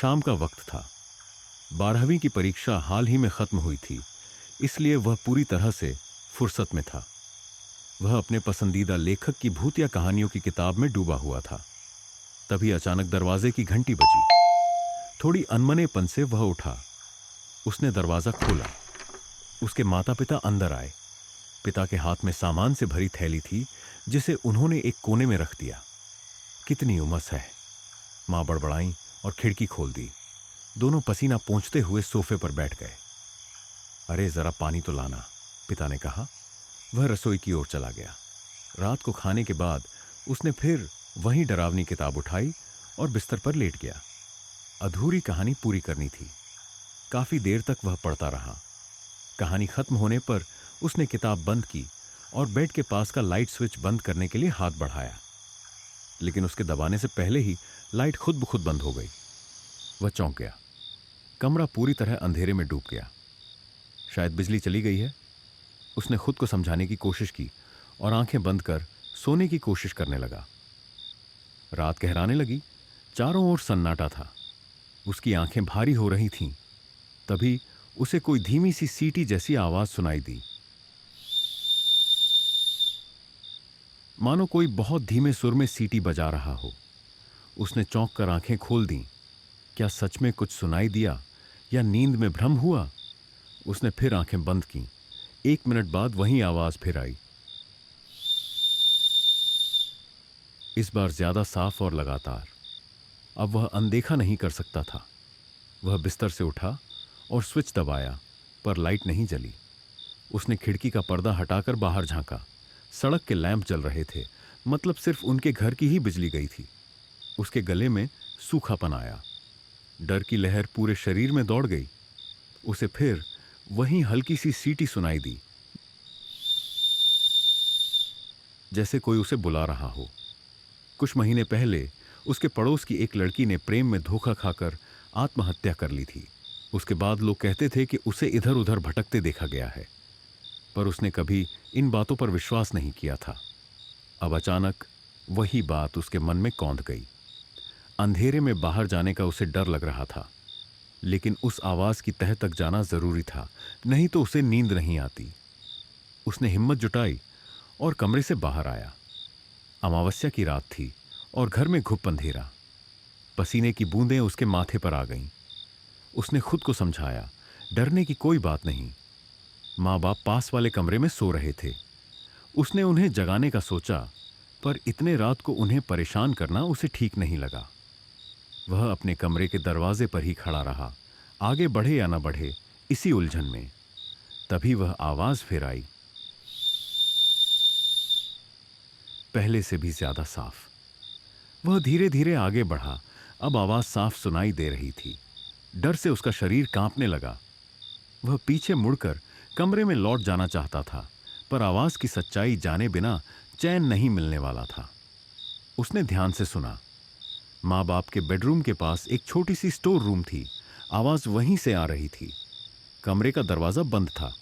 शाम का वक्त था। 12वीं की परीक्षा हाल ही में खत्म हुई थी, इसलिए वह पूरी तरह से फुर्सत में था। वह अपने पसंदीदा लेखक की भूतिया कहानियों की किताब में डूबा हुआ था। तभी अचानक दरवाजे की घंटी बजी। थोड़ी अनमनेपन से वह उठा। उसने दरवाजा खोला। उसके माता पिता अंदर आए। पिता के हाथ में सामान से भरी थैली थी, जिसे उन्होंने एक कोने में रख दिया। कितनी उमस है, मां बड़बड़ाई और खिड़की खोल दी। दोनों पसीना पोंछते हुए सोफे पर बैठ गए। अरे जरा पानी तो लाना, पिता ने कहा। वह रसोई की ओर चला गया। रात को खाने के बाद उसने फिर वही डरावनी किताब उठाई और बिस्तर पर लेट गया। अधूरी कहानी पूरी करनी थी। काफी देर तक वह पढ़ता रहा। कहानी खत्म होने पर उसने किताब बंद की और बेड के पास का लाइट स्विच बंद करने के लिए हाथ बढ़ाया, लेकिन उसके दबाने से पहले ही लाइट खुद ब खुद बंद हो गई। वह चौंक गया। कमरा पूरी तरह अंधेरे में डूब गया। शायद बिजली चली गई है। उसने खुद को समझाने की कोशिश की और आंखें बंद कर सोने की कोशिश करने लगा। रात गहराने लगी। चारों ओर सन्नाटा था। उसकी आंखें भारी हो रही थीं। तभी उसे कोई धीमी सी सीटी जैसी आवाज सुनाई दी, मानो कोई बहुत धीमे सुर में सीटी बजा रहा हो। उसने चौंक कर आंखें खोल दी। क्या सच में कुछ सुनाई दिया या नींद में भ्रम हुआ? उसने फिर आंखें बंद की। 1 मिनट बाद वही आवाज फिर आई, इस बार ज्यादा साफ और लगातार। अब वह अनदेखा नहीं कर सकता था। वह बिस्तर से उठा और स्विच दबाया, पर लाइट नहीं जली। उसने खिड़की का पर्दा हटाकर बाहर झांका। सड़क के लैंप जल रहे थे, मतलब सिर्फ उनके घर की ही बिजली गई थी। उसके गले में सूखापन आया। डर की लहर पूरे शरीर में दौड़ गई। उसे फिर वही हल्की सी सीटी सुनाई दी, जैसे कोई उसे बुला रहा हो। कुछ महीने पहले उसके पड़ोस की एक लड़की ने प्रेम में धोखा खाकर आत्महत्या कर ली थी। उसके बाद लोग कहते थे कि उसे इधर उधर भटकते देखा गया है, पर उसने कभी इन बातों पर विश्वास नहीं किया था। अब अचानक वही बात उसके मन में कौंध गई। अंधेरे में बाहर जाने का उसे डर लग रहा था, लेकिन उस आवाज की तह तक जाना जरूरी था, नहीं तो उसे नींद नहीं आती। उसने हिम्मत जुटाई और कमरे से बाहर आया। अमावस्या की रात थी और घर में घुप अंधेरा। पसीने की बूंदें उसके माथे पर आ गईं। उसने खुद को समझाया, डरने की कोई बात नहीं। माँ बाप पास वाले कमरे में सो रहे थे। उसने उन्हें जगाने का सोचा, पर इतने रात को उन्हें परेशान करना उसे ठीक नहीं लगा। वह अपने कमरे के दरवाजे पर ही खड़ा रहा, आगे बढ़े या न बढ़े, इसी उलझन में। तभी वह आवाज फिर आई, पहले से भी ज्यादा साफ। वह धीरे धीरे आगे बढ़ा। अब आवाज साफ सुनाई दे रही थी। डर से उसका शरीर कांपने लगा। वह पीछे मुड़कर कमरे में लौट जाना चाहता था, पर आवाज की सच्चाई जाने बिना चैन नहीं मिलने वाला था। उसने ध्यान से सुना। माँ बाप के बेडरूम के पास एक छोटी सी स्टोर रूम थी। आवाज वहीं से आ रही थी। कमरे का दरवाजा बंद था।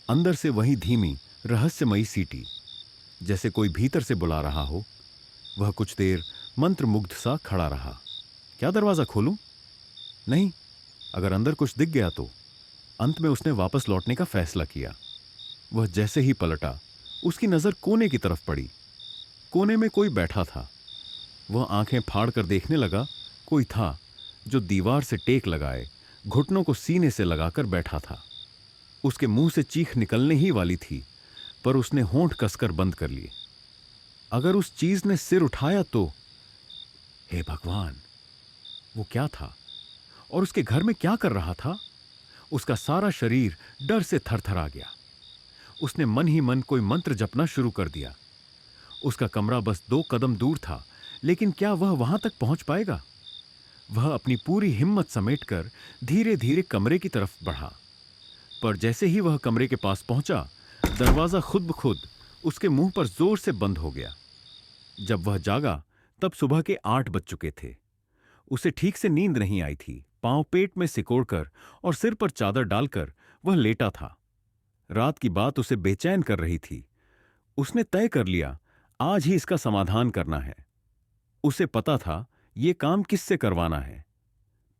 अंदर से वही धीमी रहस्यमयी सीटी, जैसे कोई भीतर से बुला रहा हो। वह कुछ देर मंत्रमुग्ध सा खड़ा रहा। क्या दरवाजा खोलूं? नहीं, अगर अंदर कुछ दिख गया तो। अंत में उसने वापस लौटने का फैसला किया। वह जैसे ही पलटा, उसकी नजर कोने की तरफ पड़ी। कोने में कोई बैठा था। वह आंखें फाड़ कर देखने लगा। कोई था जो दीवार से टेक लगाए, घुटनों को सीने से लगाकर बैठा था। उसके मुंह से चीख निकलने ही वाली थी, पर उसने होंठ कसकर बंद कर लिए। अगर उस चीज ने सिर उठाया तो, हे भगवान, वो क्या था और उसके घर में क्या कर रहा था? उसका सारा शरीर डर से थरथरा गया। उसने मन ही मन कोई मंत्र जपना शुरू कर दिया। उसका कमरा बस 2 कदम दूर था, लेकिन क्या वह वहां तक पहुंच पाएगा? वह अपनी पूरी हिम्मत समेटकर धीरे धीरे कमरे की तरफ बढ़ा, पर जैसे ही वह कमरे के पास पहुंचा, दरवाजा खुद ब खुद उसके मुंह पर जोर से बंद हो गया। जब वह जागा, तब सुबह के 8 बज चुके थे। उसे ठीक से नींद नहीं आई थी। पांव पेट में सिकोड़कर और सिर पर चादर डालकर वह लेटा था। रात की बात उसे बेचैन कर रही थी। उसने तय कर लिया, आज ही इसका समाधान करना है। उसे पता था ये काम किससे करवाना है।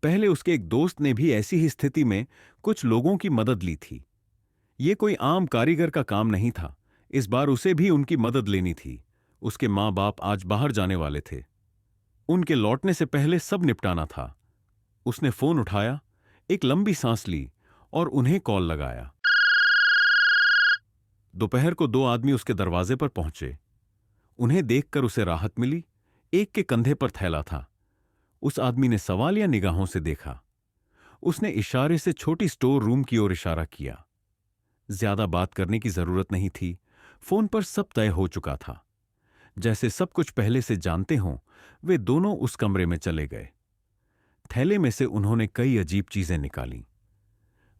पहले उसके एक दोस्त ने भी ऐसी ही स्थिति में कुछ लोगों की मदद ली थी। ये कोई आम कारीगर का काम नहीं था। इस बार उसे भी उनकी मदद लेनी थी। उसके माँ बाप आज बाहर जाने वाले थे। उनके लौटने से पहले सब निपटाना था। उसने फोन उठाया, एक लंबी सांस ली और उन्हें कॉल लगाया। दोपहर को दो आदमी उसके दरवाजे पर पहुंचे। उन्हें देखकर उसे राहत मिली। एक के कंधे पर थैला था। उस आदमी ने सवालिया निगाहों से देखा। उसने इशारे से छोटी स्टोर रूम की ओर इशारा किया। ज्यादा बात करने की जरूरत नहीं थी। फोन पर सब तय हो चुका था। जैसे सब कुछ पहले से जानते हों, वे दोनों उस कमरे में चले गए। थैले में से उन्होंने कई अजीब चीजें निकाली।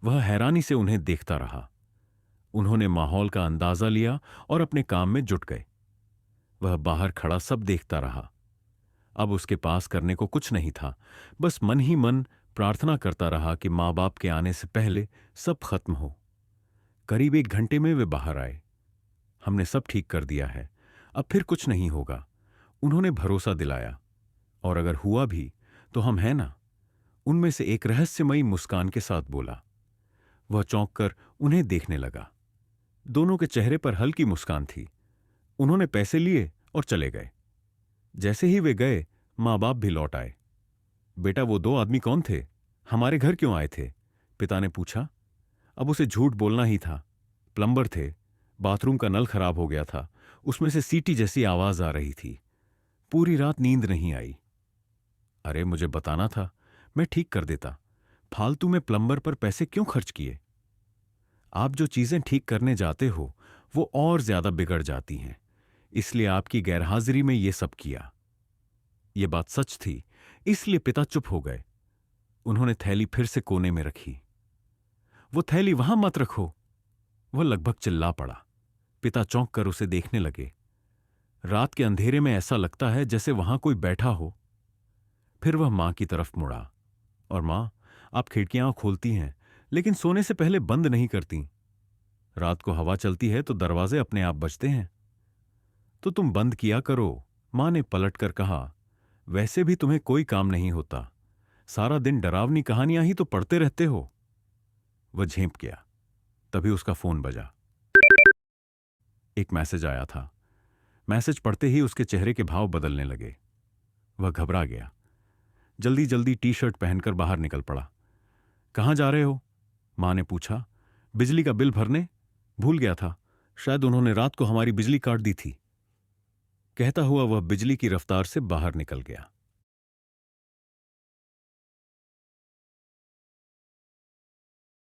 वह हैरानी से उन्हें देखता रहा। उन्होंने माहौल का अंदाजा लिया और अपने काम में जुट गए। वह बाहर खड़ा सब देखता रहा। अब उसके पास करने को कुछ नहीं था। बस मन ही मन प्रार्थना करता रहा कि मां बाप के आने से पहले सब खत्म हो। करीब 1 घंटे में वे बाहर आए। हमने सब ठीक कर दिया है, अब फिर कुछ नहीं होगा, उन्होंने भरोसा दिलाया। और अगर हुआ भी तो हम हैं ना, उनमें से एक रहस्यमयी मुस्कान के साथ बोला। वह चौंक कर उन्हें देखने लगा। दोनों के चेहरे पर हल्की मुस्कान थी। उन्होंने पैसे लिए और चले गए। जैसे ही वे गए, मां बाप भी लौट आए। बेटा, वो दो आदमी कौन थे? हमारे घर क्यों आए थे? पिता ने पूछा। अब उसे झूठ बोलना ही था। प्लम्बर थे। बाथरूम का नल खराब हो गया था। उसमें से सीटी जैसी आवाज आ रही थी। पूरी रात नींद नहीं आई। अरे, मुझे बताना था, मैं ठीक कर देता। फालतू में प्लम्बर पर पैसे क्यों खर्च किए? आप जो चीजें ठीक करने जाते हो वो और ज्यादा बिगड़ जाती हैं, इसलिए आपकी गैरहाजिरी में ये सब किया। ये बात सच थी, इसलिए पिता चुप हो गए। उन्होंने थैली फिर से कोने में रखी। वो थैली वहां मत रखो, वह लगभग चिल्ला पड़ा। पिता चौंक कर उसे देखने लगे। रात के अंधेरे में ऐसा लगता है जैसे वहां कोई बैठा हो। फिर वह मां की तरफ मुड़ा। और मां, आप खिड़कियां खोलती हैं, लेकिन सोने से पहले बंद नहीं करती। रात को हवा चलती है तो दरवाजे अपने आप बजते हैं। तो तुम बंद किया करो, मां ने पलटकर कहा। वैसे भी तुम्हें कोई काम नहीं होता, सारा दिन डरावनी कहानियां ही तो पढ़ते रहते हो। वह झेंप गया। तभी उसका फोन बजा। एक मैसेज आया था। मैसेज पढ़ते ही उसके चेहरे के भाव बदलने लगे। वह घबरा गया। जल्दी जल्दी टी शर्ट पहनकर बाहर निकल पड़ा। कहां जा रहे हो? मां ने पूछा। बिजली का बिल भरने। भूल गया था, शायद उन्होंने रात को हमारी बिजली काट दी थी। कहता हुआ वह बिजली की रफ्तार से बाहर निकल गया।